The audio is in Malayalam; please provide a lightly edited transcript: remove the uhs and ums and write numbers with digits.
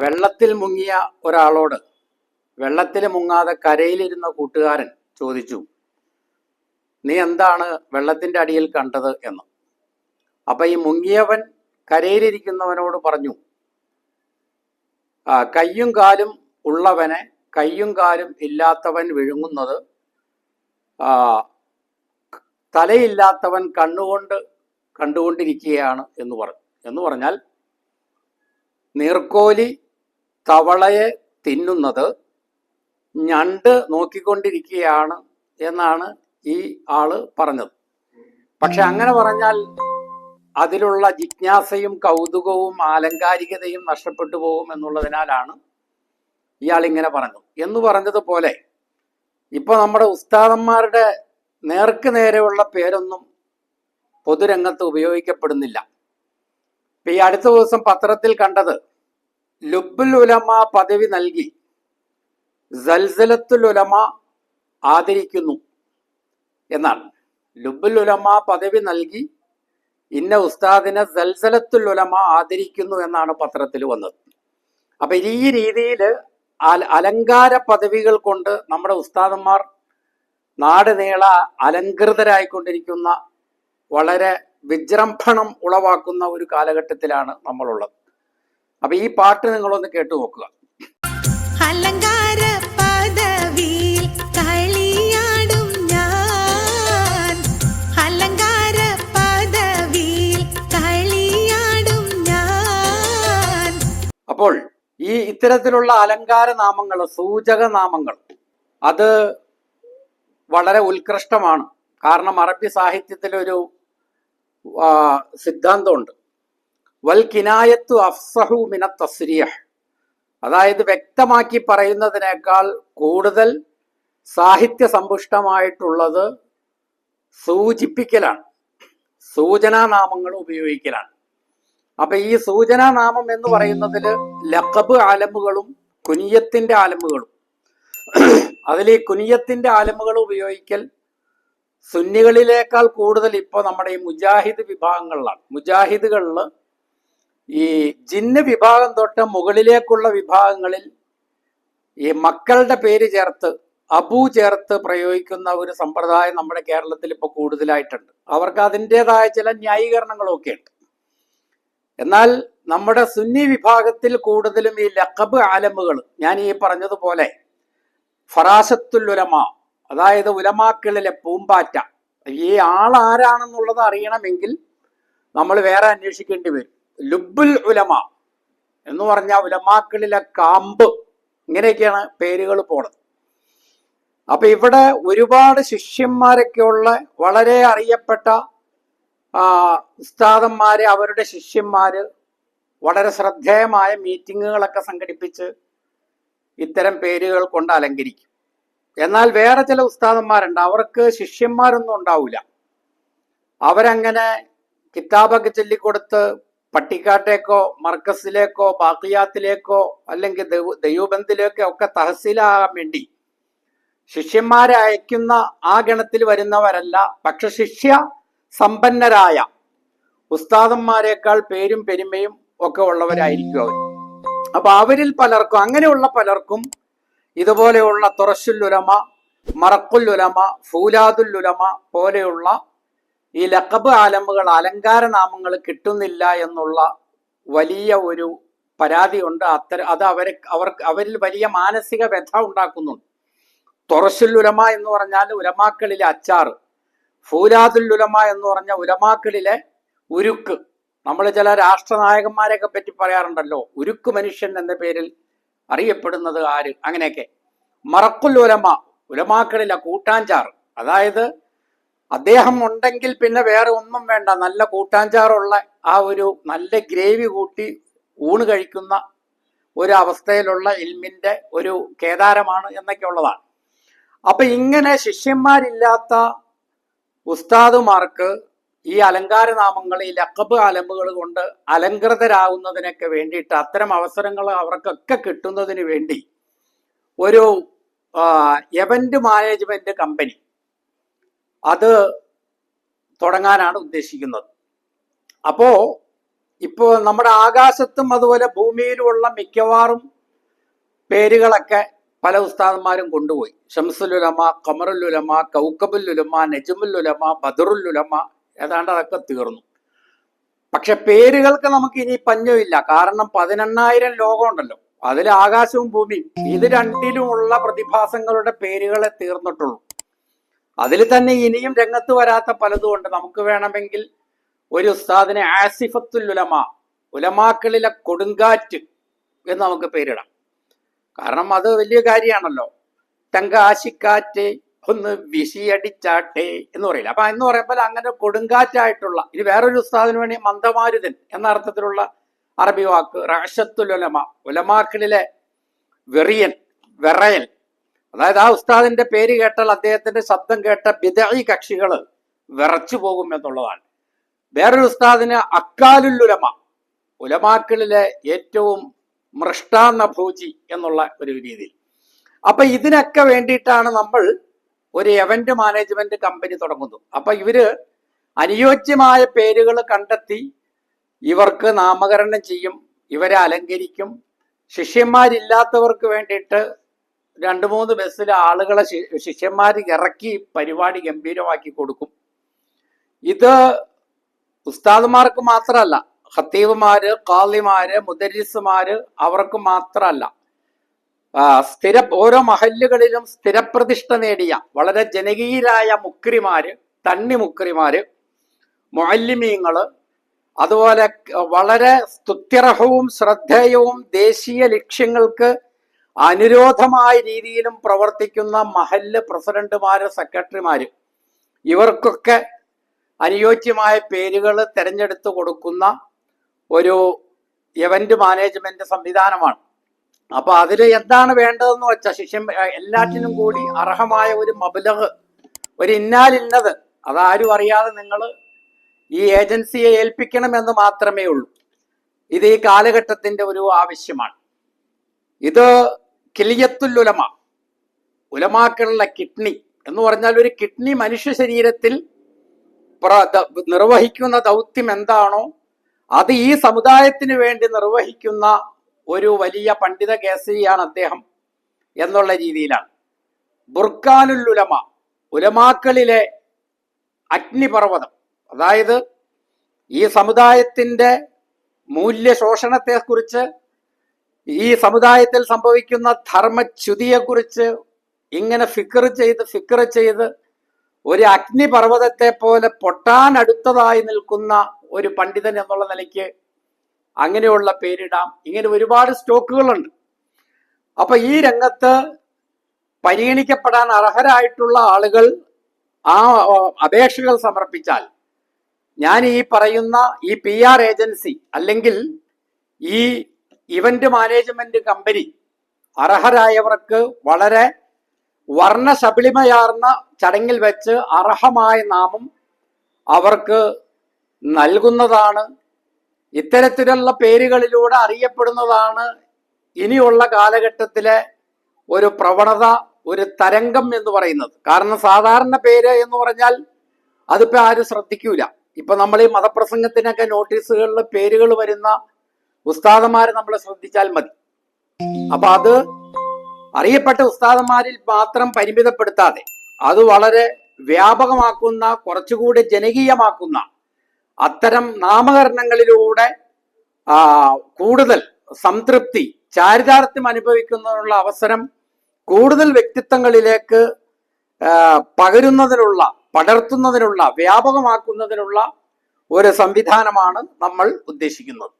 വെള്ളത്തിൽ മുങ്ങിയ ഒരാളോട് വെള്ളത്തിൽ മുങ്ങാതെ കരയിലിരുന്ന കൂട്ടുകാരൻ ചോദിച്ചു, നീ എന്താണ് വെള്ളത്തിന്റെ അടിയിൽ കണ്ടത് എന്ന്. അപ്പൊ ഈ മുങ്ങിയവൻ കരയിലിരിക്കുന്നവനോട് പറഞ്ഞു, കയ്യും കാലും ഉള്ളവനെ കയ്യും കാലും ഇല്ലാത്തവൻ വിഴുങ്ങുന്നത് തലയില്ലാത്തവൻ കണ്ടുകൊണ്ടിരിക്കുകയാണ് എന്ന് പറഞ്ഞാൽ നീർക്കോലി തവളയെ തിന്നുന്നത് ഞണ്ട് നോക്കിക്കൊണ്ടിരിക്കുകയാണ് എന്നാണ് ഈ ആള് പറഞ്ഞത്. പക്ഷെ അങ്ങനെ പറഞ്ഞാൽ അതിലുള്ള ജിജ്ഞാസയും കൗതുകവും ആലങ്കാരികതയും നഷ്ടപ്പെട്ടു പോകും എന്നുള്ളതിനാലാണ് ഇയാൾ ഇങ്ങനെ പറഞ്ഞത്. എന്ന് പറഞ്ഞതുപോലെ ഇപ്പൊ നമ്മുടെ ഉസ്താദന്മാരുടെ നേർക്ക് നേരെയുള്ള പേരൊന്നും പൊതുരംഗത്ത് ഉപയോഗിക്കപ്പെടുന്നില്ല. ഇപ്പൊ ഈ അടുത്ത ദിവസം പത്രത്തിൽ കണ്ടത് ലുബ്ബുൽ ഉലമ പദവി നൽകി സൽസലത്തുൽ ഉലമ ആദരിക്കുന്നു എന്നാണ്. ലുബ്ബുൽ ഉലമ പദവി നൽകി ഇന്ന ഉസ്താദിനെ സൽസലത്തുൽ ഉലമ ആദരിക്കുന്നു എന്നാണ് പത്രത്തിൽ വന്നത്. അപ്പൊ ഈ രീതിയിൽ അലങ്കാര പദവികൾ കൊണ്ട് നമ്മുടെ ഉസ്താദന്മാർ നാട് നീള അലങ്കൃതരായിക്കൊണ്ടിരിക്കുന്ന വളരെ വിജൃംഭണം ഉളവാക്കുന്ന ഒരു കാലഘട്ടത്തിലാണ് നമ്മളുള്ളത്. അപ്പൊ ഈ പാട്ട് നിങ്ങളൊന്ന് കേട്ടു നോക്കുക. അലങ്കാര പദവിയിൽ കളിയാടും ഞാൻ, അലങ്കാര പദവിയിൽ കളിയാടും ഞാൻ. അപ്പോൾ ഈ ഇത്തരത്തിലുള്ള അലങ്കാര നാമങ്ങൾ, സൂചക നാമങ്ങൾ, അത് വളരെ ഉത്കൃഷ്ടമാണ്. കാരണം അറബി സാഹിത്യത്തിലൊരു സിദ്ധാന്തമുണ്ട്, വൽ കിനായത്തു അഫ്സഹു മിന തസ്രീഹ്. അതായത് വ്യക്തമാക്കി പറയുന്നതിനേക്കാൾ കൂടുതൽ സാഹിത്യ സമ്പുഷ്ടമായിട്ടുള്ളത് സൂചിപ്പിക്കലാണ്, സൂചനാനാമങ്ങൾ ഉപയോഗിക്കലാണ്. അപ്പൊ ഈ സൂചനാനാമം എന്ന് പറയുന്നതിൽ ലഖബ് ആലമുകളും കുനിയത്തിന്റെ ആലമുകളും, അതിൽ ഈ കുനിയത്തിന്റെ ആലമുകൾ ഉപയോഗിക്കൽ സുന്നികളിലേക്കാൾ കൂടുതൽ ഇപ്പോൾ നമ്മുടെ ഈ മുജാഹിദ് വിഭാഗങ്ങളിലാണ്. മുജാഹിദുകളിൽ ഈ ജിന്ന് വിഭാഗം തൊട്ട് മുകളിലേക്കുള്ള വിഭാഗങ്ങളിൽ ഈ മക്കളുടെ പേര് ചേർത്ത് അബു ചേർത്ത് പ്രയോഗിക്കുന്ന ഒരു സമ്പ്രദായം നമ്മുടെ കേരളത്തിൽ ഇപ്പോൾ കൂടുതലായിട്ടുണ്ട്. അവർക്ക് അതിൻ്റെതായ ചില ന്യായീകരണങ്ങളൊക്കെ ഉണ്ട്. എന്നാൽ നമ്മുടെ സുന്നി വിഭാഗത്തിൽ കൂടുതലും ഈ ലഖബ് ആലമുകൾ, ഞാൻ ഈ പറഞ്ഞതുപോലെ ഫറാസത്തുൽ ഉലമ, അതായത് ഉലമാക്കളിലെ പൂമ്പാറ്റ, ഈ ആളാരാണെന്നുള്ളത് അറിയണമെങ്കിൽ നമ്മൾ വേറെ അന്വേഷിക്കേണ്ടി വരും. ലുബ്ബുൽ ഉലമ എന്ന് പറഞ്ഞാൽ ഉലമാക്കളിലെ കാമ്പ്, ഇങ്ങനെയൊക്കെയാണ് പേരുകൾ പോണത്. അപ്പൊ ഇവിടെ ഒരുപാട് ശിഷ്യന്മാരൊക്കെയുള്ള വളരെ അറിയപ്പെട്ട ഉസ്താദന്മാര്, അവരുടെ ശിഷ്യന്മാര് വളരെ ശ്രദ്ധേയമായ മീറ്റിങ്ങുകളൊക്കെ സംഘടിപ്പിച്ച് ഇത്തരം പേരുകൾ കൊണ്ട് അലങ്കരിക്കും. എന്നാൽ വേറെ ചില ഉസ്താദന്മാരുണ്ട്, അവർക്ക് ശിഷ്യന്മാരൊന്നും ഉണ്ടാവില്ല. അവരങ്ങനെ കിതാബൊക്കെ ചൊല്ലിക്കൊടുത്ത് പട്ടിക്കാട്ടേക്കോ മർക്കസിലേക്കോ ബാക്കിയാത്തിലേക്കോ അല്ലെങ്കിൽ ദൈവബന്ധിലേക്കോ ഒക്കെ തഹസീലാകാൻ വേണ്ടി ശിഷ്യന്മാരെ അയക്കുന്ന ആ ഗണത്തിൽ വരുന്നവരല്ല. പക്ഷെ ശിഷ്യ സമ്പന്നരായ ഉസ്താദന്മാരെക്കാൾ പേരും പെരുമയും ഒക്കെ ഉള്ളവരായിരിക്കും അവർ. അപ്പൊ അവരിൽ പലർക്കും, അങ്ങനെയുള്ള പലർക്കും ഇതുപോലെയുള്ള തുറശുൽ ഉലമ, മറക്കുൽ ഉലമ, ഫൂലാദുൽ ഉലമ പോലെയുള്ള ഈ ലഖബ് ആലമുകൾ, അലങ്കാര നാമങ്ങൾ കിട്ടുന്നില്ല എന്നുള്ള വലിയ ഒരു പരാതിയുണ്ട്. അത് അവരിൽ വലിയ മാനസിക വ്യഥ ഉണ്ടാക്കുന്നുണ്ട്. തുറശുൽ ഉലമ എന്ന് പറഞ്ഞാൽ ഉലമാക്കളിലെ അച്ചാറ്, ഫൂലാദുൽ ഉലമ എന്ന് പറഞ്ഞ ഉലമാക്കളിലെ ഉരുക്ക്. നമ്മൾ ചില രാഷ്ട്രനായകന്മാരെയൊക്കെ പറ്റി പറയാറുണ്ടല്ലോ, ഉരുക്ക് മനുഷ്യൻ എന്ന പേരിൽ അറിയപ്പെടുന്നത് ആര്, അങ്ങനെയൊക്കെ. മറക്കുൽ ഉലമ, ഉലമാക്കളിലെ കൂട്ടാഞ്ചാറ്, അതായത് അദ്ദേഹം ഉണ്ടെങ്കിൽ പിന്നെ വേറെ ഒന്നും വേണ്ട, നല്ല കൂട്ടാഞ്ചാറുള്ള ആ ഒരു നല്ല ഗ്രേവി കൂട്ടി ഊണ് കഴിക്കുന്ന ഒരു അവസ്ഥയിലുള്ള ഇൽമിന്റെ ഒരു കേദാരമാണ് എന്നൊക്കെ ഉള്ളതാണ്. അപ്പൊ ഇങ്ങനെ ശിഷ്യന്മാരില്ലാത്ത ഉസ്താദുമാർക്ക് ഈ അലങ്കാര നാമങ്ങൾ, ഈ ലഖബ് ആലമുകൾ കൊണ്ട് അലങ്കൃതരാകുന്നതിനൊക്കെ വേണ്ടിയിട്ട്, അത്തരം അവസരങ്ങൾ അവർക്കൊക്കെ കിട്ടുന്നതിന് വേണ്ടി ഒരു എവന്റ് മാനേജ്മെന്റ് കമ്പനി അത് തുടങ്ങാനാണ് ഉദ്ദേശിക്കുന്നത്. അപ്പോ ഇപ്പോൾ നമ്മുടെ ആകാശത്തും അതുപോലെ ഭൂമിയിലുമുള്ള മിക്കവാറും പേരുകളൊക്കെ പല ഉസ്താദന്മാരും കൊണ്ടുപോയി. ഷംസുലുലമ, ഖമറുലുലമ, കൗക്കബുലുലമ, നജ്മുലുലമ, ബദറുലുലമ, ഏതാണ്ട് അതൊക്കെ തീർന്നു. പക്ഷെ പേരുകൾക്ക് നമുക്ക് ഇനി പഞ്ഞമില്ല. കാരണം 18,000 ലോകമുണ്ടല്ലോ, അതിൽ ആകാശവും ഭൂമിയും, ഇത് രണ്ടിലുമുള്ള പ്രതിഭാസങ്ങളുടെ പേരുകളെ തീർന്നിട്ടുള്ളൂ. അതിൽ തന്നെ ഇനിയും രംഗത്ത് വരാത്ത പലതും ഉണ്ട്. നമുക്ക് വേണമെങ്കിൽ ഒരു ഉസ്താദിനെ ആസിഫത്തുൽ ഉലമ, ഉലമാക്കളിലെ കൊടുങ്കാറ്റ് എന്ന് നമുക്ക് പേരിടാം. കാരണം അത് വലിയ കാര്യമാണല്ലോ. തങ്കാശിക്കാറ്റ് ഒന്ന് വിശിയടിച്ചാട്ടെ എന്ന് പറയില്ല. അപ്പൊ എന്ന് പറയുമ്പോൾ അങ്ങനെ കൊടുങ്കാറ്റായിട്ടുള്ള, ഇനി വേറൊരു ഉസ്താദിന് വേണ്ടി മന്ദമാരുതൻ എന്ന അർത്ഥത്തിലുള്ള അറബി വാക്ക് റാഷത്തുൽ ഉലമ, ഉലമാക്കളിലെ വെറിയൻ, വെറയൽ. അതായത് ആ ഉസ്താദിന്റെ പേര് കേട്ടാൽ അദ്ദേഹത്തിന്റെ ശബ്ദം കേട്ട ബിദഈ കക്ഷികൾ വിറച്ചു പോകും എന്നുള്ളതാണ്. വേറൊരു ഉസ്താദിന് അക്കാലുൽ ഉലമ, ഉലമാക്കളിലെ ഏറ്റവും മൃഷ്ടാന്ന ഭോജി എന്നുള്ള ഒരു രീതിയിൽ. അപ്പൊ ഇതിനൊക്കെ വേണ്ടിയിട്ടാണ് നമ്മൾ ഒരു എവന്റ് മാനേജ്മെന്റ് കമ്പനി തുടങ്ങുന്നത്. അപ്പൊ ഇവര് അനുയോജ്യമായ പേരുകൾ കണ്ടെത്തി ഇവർക്ക് നാമകരണം ചെയ്യും, ഇവരെ അലങ്കരിക്കും. ശിഷ്യന്മാരില്ലാത്തവർക്ക് വേണ്ടിയിട്ട് 2-3 ബസ്സിലെ ആളുകളെ ശിഷ്യന്മാർ ഇറക്കി പരിപാടി ഗംഭീരമാക്കി കൊടുക്കും. ഇത് ഉസ്താദുമാർക്ക് മാത്രമല്ല, ഖത്തീബുമാര്, ഖാളിമാര്, മുദരിസുമാര്, അവർക്ക് മാത്രമല്ല, ഓരോ മഹല്ലുകളിലും സ്ഥിരപ്രതിഷ്ഠ നേടിയ വളരെ ജനകീയരായ മുക്രിമാര്, തണ്ണി മുക്രിമാര്, മുഅല്ലിമീങ്ങള്, അതുപോലെ വളരെ സ്തുത്യർഹവും ശ്രദ്ധേയവും ദേശീയ ലക്ഷ്യങ്ങൾക്ക് അനുരോധമായ രീതിയിലും പ്രവർത്തിക്കുന്ന മഹല്ല് പ്രസിഡന്റുമാര്, സെക്രട്ടറിമാര്, ഇവർക്കൊക്കെ അനുയോജ്യമായ പേരുകൾ തിരഞ്ഞെടുത്ത് കൊടുക്കുന്ന ഒരു ഇവന്റ് മാനേജ്മെന്റ് സംവിധാനമാണ്. അപ്പൊ അതിൽ എന്താണ് വേണ്ടതെന്ന് വെച്ചാൽ എല്ലാറ്റിനും കൂടി അർഹമായ ഒരു മബ്ലഗ്, ഒരു ഇന്നാലിന്നത് അതാരും അറിയാതെ നിങ്ങൾ ഈ ഏജൻസിയെ ഏൽപ്പിക്കണമെന്ന് മാത്രമേ ഉള്ളൂ. ഇത് ഈ കാലഘട്ടത്തിന്റെ ഒരു ആവശ്യമാണ്. ഇത് കിലിയത്തുൽ ഉലമ, ഉലമാക്കളുടെ കിഡ്നി എന്ന് പറഞ്ഞാൽ ഒരു കിഡ്നി മനുഷ്യ ശരീരത്തിൽ നിർവഹിക്കുന്ന ദൗത്യം എന്താണോ അത് ഈ സമുദായത്തിന് വേണ്ടി നിർവഹിക്കുന്ന ഒരു വലിയ പണ്ഡിത കേസരിയാണ് അദ്ദേഹം എന്നുള്ള രീതിയിലാണ്. ബുർക്കാനുൽ ഉലമ, ഉലമാക്കളിലെ അഗ്നിപർവ്വതം. അതായത് ഈ സമുദായത്തിന്റെ മൂല്യശോഷണത്തെക്കുറിച്ച്, ഈ സമുദായത്തിൽ സംഭവിക്കുന്ന ധർമ്മച്യുതിയെക്കുറിച്ച് ഇങ്ങനെ ഫിക്ർ ചെയ്ത് ഒരു അഗ്നിപർവ്വതത്തെ പോലെ പൊട്ടാൻ അടുത്തതായി നിൽക്കുന്ന ഒരു പണ്ഡിതൻ എന്നുള്ള നിലയ്ക്ക് അങ്ങനെയുള്ള പേരിടാം. ഇങ്ങനെ ഒരുപാട് സ്റ്റോക്കുകളുണ്ട്. അപ്പൊ ഈ രംഗത്ത് പരിഗണിക്കപ്പെടാൻ അർഹരായിട്ടുള്ള ആളുകൾ ആ അപേക്ഷകൾ സമർപ്പിച്ചാൽ ഞാൻ ഈ പറയുന്ന ഈ PR ഏജൻസി അല്ലെങ്കിൽ ഈ ഇവന്റ് മാനേജ്മെന്റ് കമ്പനി അർഹരായവർക്ക് വളരെ വർണ്ണശബളിമയാർന്ന ചടങ്ങിൽ വെച്ച് അർഹമായ നാമം അവർക്ക് നൽകുന്നതാണ്. ഇത്തരത്തിലുള്ള പേരുകളിലൂടെ അറിയപ്പെടുന്നതാണ് ഇനിയുള്ള കാലഘട്ടത്തിലെ ഒരു പ്രവണത, ഒരു തരംഗം എന്ന് പറയുന്നത്. കാരണം സാധാരണ പേര് എന്ന് പറഞ്ഞാൽ അതിപ്പോ ആരും ശ്രദ്ധിക്കൂല. ഇപ്പൊ നമ്മൾ ഈ മതപ്രസംഗത്തിനൊക്കെ നോട്ടീസുകളിൽ പേരുകൾ വരുന്ന ഉസ്താദന്മാരെ നമ്മൾ ശ്രദ്ധിച്ചാൽ മതി. അപ്പൊ അത് അറിയപ്പെട്ട ഉസ്താദന്മാരിൽ മാത്രം പരിമിതപ്പെടുത്താതെ അത് വളരെ വ്യാപകമാക്കുന്ന, കുറച്ചുകൂടി ജനകീയമാക്കുന്ന അത്തരം നാമകരണങ്ങളിലൂടെ കൂടുതൽ സംതൃപ്തി, ചാരിതാർത്ഥ്യം അനുഭവിക്കുന്നതിനുള്ള അവസരം കൂടുതൽ വ്യക്തിത്വങ്ങളിലേക്ക് പടർത്തുന്നതിനുള്ള, വ്യാപകമാക്കുന്നതിനുള്ള ഒരു സംവിധാനമാണ് നമ്മൾ ഉദ്ദേശിക്കുന്നത്.